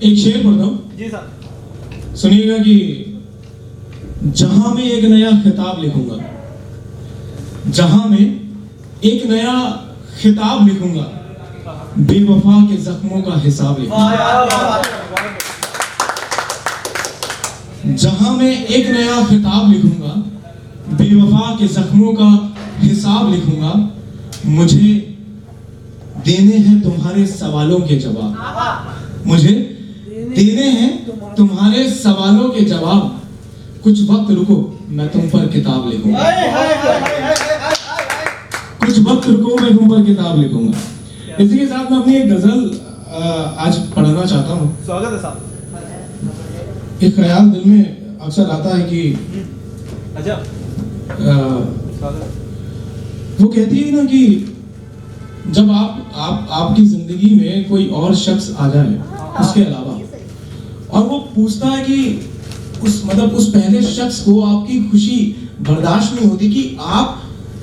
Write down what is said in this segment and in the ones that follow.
एक शेर पढ़ता हूँ जी साहब। सुनिएगा कि जहां मैं एक नया खिताब लिखूंगा, जहां मैं एक नया खिताब लिखूंगा, बेवफा के जख्मों का हिसाब लिखूंगा। जहां मैं एक नया खिताब लिखूंगा, बेवफा के जख्मों का हिसाब लिखूंगा, मुझे देने हैं तुम्हारे सवालों के जवाब, मुझे देने हैं तुम्हारे सवालों के जवाब। कुछ वक्त रुको, मैं तुम पर किताब लिखूंगा, कुछ वक्त रुको, मैं तुम पर किताब लिखूंगा। इसी के साथ मैं अपनी एक गजल आज पढ़ना चाहता हूँ। स्वागत है साहब। एक ख्याल दिल में अक्सर आता है कि अच्छा वो कहती है ना कि जब आपकी जिंदगी में कोई और शख्स आ जाए उसके अलावा, और वो पूछता है कि उस पहले शख्स को आपकी खुशी बर्दाश्त नहीं होती कि आप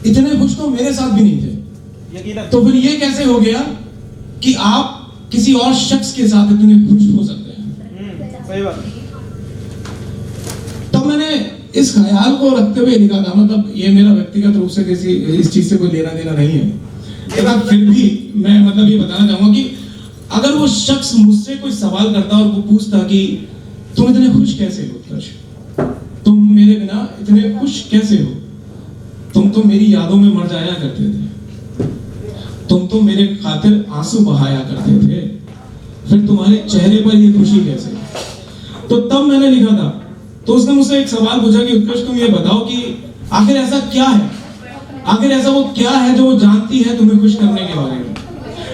इतने खुश तो मेरे साथ भी नहीं थे, तो फिर ये कैसे हो गया कि आप किसी और शख्स के साथ इतने खुश हो सकते हैं। सही बात। तब मैंने इस ख्याल को रखते हुए लिखा था, मतलब ये मेरा व्यक्तिगत रूप से किसी इस चीज से कोई लेना देना नहीं है, लेकिन फिर भी मैं मतलब ये बताना चाहूंगा कि अगर वो शख्स मुझसे कोई सवाल करता और वो पूछता कि तुम इतने खुश कैसे हो उत्कर्ष, तुम मेरे बिना इतने खुश कैसे हो, तुम तो मेरी यादों में मर जाया करते थे, तुम तो मेरे खातिर आंसू बहाया करते थे, फिर तुम्हारे चेहरे पर ये खुशी कैसे। तो तब मैंने लिखा था, तो उसने मुझसे एक सवाल पूछा कि उत्कर्ष तुम ये बताओ कि आखिर ऐसा क्या है, आखिर ऐसा वो क्या है जो वो जानती है तुम्हें खुश करने के बारे में,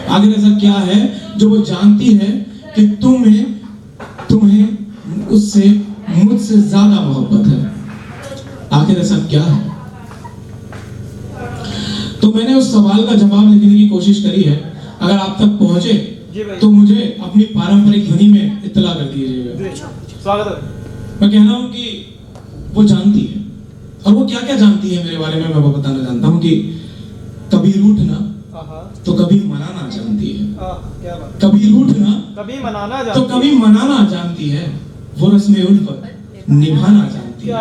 आखिर ऐसा क्या है जो वो जानती है कि तुम्हें उससे मुझसे ज्यादा मोहब्बत है, आखिर ऐसा क्या है। तो मैंने उस सवाल का जवाब लिखने की कोशिश करी है, अगर आप तक पहुंचे तो मुझे अपनी पारंपरिक ध्वनि में इत्तला कर दीजिएगा। स्वागत है। मैं कह रहा हूं कि वो जानती है, और वो क्या क्या जानती है मेरे बारे में मैं वो बताना जानता हूं कि कभी रूठना तो कभी मनाना जानती है, क्या बात। कभी रूठना कभी मनाना तो कभी मनाना जानती है, वो रस्म उल्फत निभाना जानती है।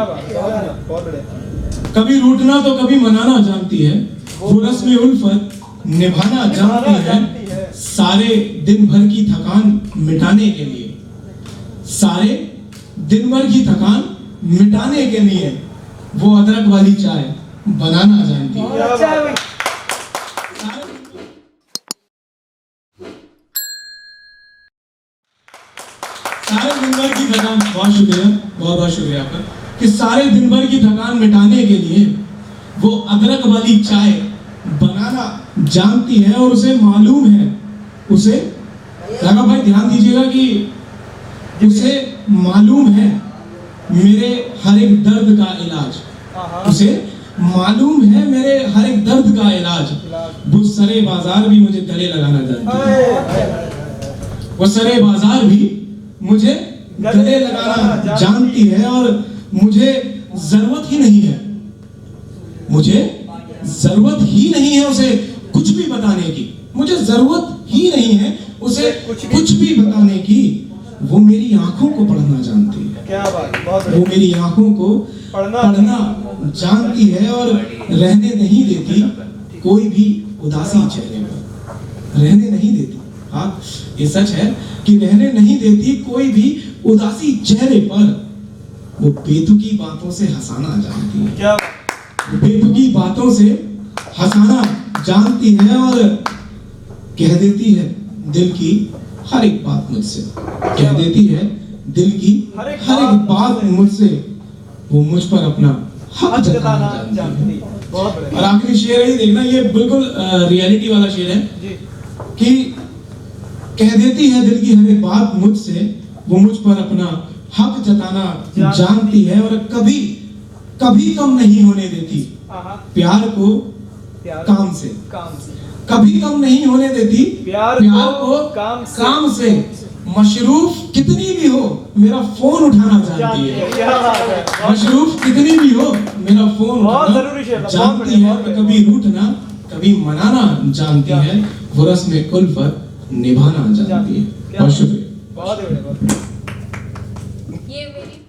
बहुत बढ़िया। कभी रूठना तो कभी मनाना जानती है, वो रस्म उल्फत निभाना जानती है। सारे दिन भर की थकान मिटाने के लिए, सारे दिन भर की थकान मिटाने के लिए वो अदरक वाली चाय बनाना जानती है। सारे दिन भर की थकान, बहुत शुक्रिया, बहुत बहुत शुक्रिया आपका, कि सारे दिन भर की थकान मिटाने के लिए वो अदरक वाली चाय बनाना जानती है, और उसे मालूम है, उसे राघव भाई ध्यान दीजिएगा कि उसे मालूम है मेरे हर एक दर्द का इलाज, उसे मालूम है मेरे हर एक दर्द का इलाज। वो सरे बाजार भी मुझे गले लगाना जानती है, वो सरे बाजार भी मुझे गले लगाना जानती है, और मुझे जरूरत ही नहीं है, मुझे जरूरत ही नहीं है उसे कुछ भी बताने की, मुझे जरूरत ही नहीं है उसे कुछ भी बताने की। वो मेरी आंखों को पढ़ना जानती है, क्या बात। बहुत वो मेरी आंखों को पढ़ना जानती है, और रहने नहीं देती कोई भी उदासी चेहरे पर, रहने नहीं देती। हाँ, ये सच है कि रहने नहीं देती कोई भी उदासी चेहरे पर। वो बेतुकी बातों से हंसाना जानती है, क्या बेतुकी बातों से हंसाना जानती है, और कह देती है दिल की हर एक बात मुझसे, कह देती है दिल की हर एक बात मुझसे। वो मुझ पर अपना हक जताना जानती है। और आखिरी शेर है, देखना, ये बिल्कुल रियलिटी वाला शेर है कि कह देती है दिल की हर एक बात मुझसे, वो मुझ पर अपना हक जताना जानती है, और कभी कभी कम नहीं होने देती प्यार को काम से, कभी कम नहीं होने देती प्यार को काम से। मशरूफ कितनी भी हो मेरा फोन उठाना जानती है, मशरूफ कितनी भी हो मेरा फोन उठाना जानती है। कभी रूठना कभी मनाना जानती है, वो रस्म उल्फत निभाना जानती है। बहुत शुक्रिया। बहुत ही बढ़िया बहुत ये मेरी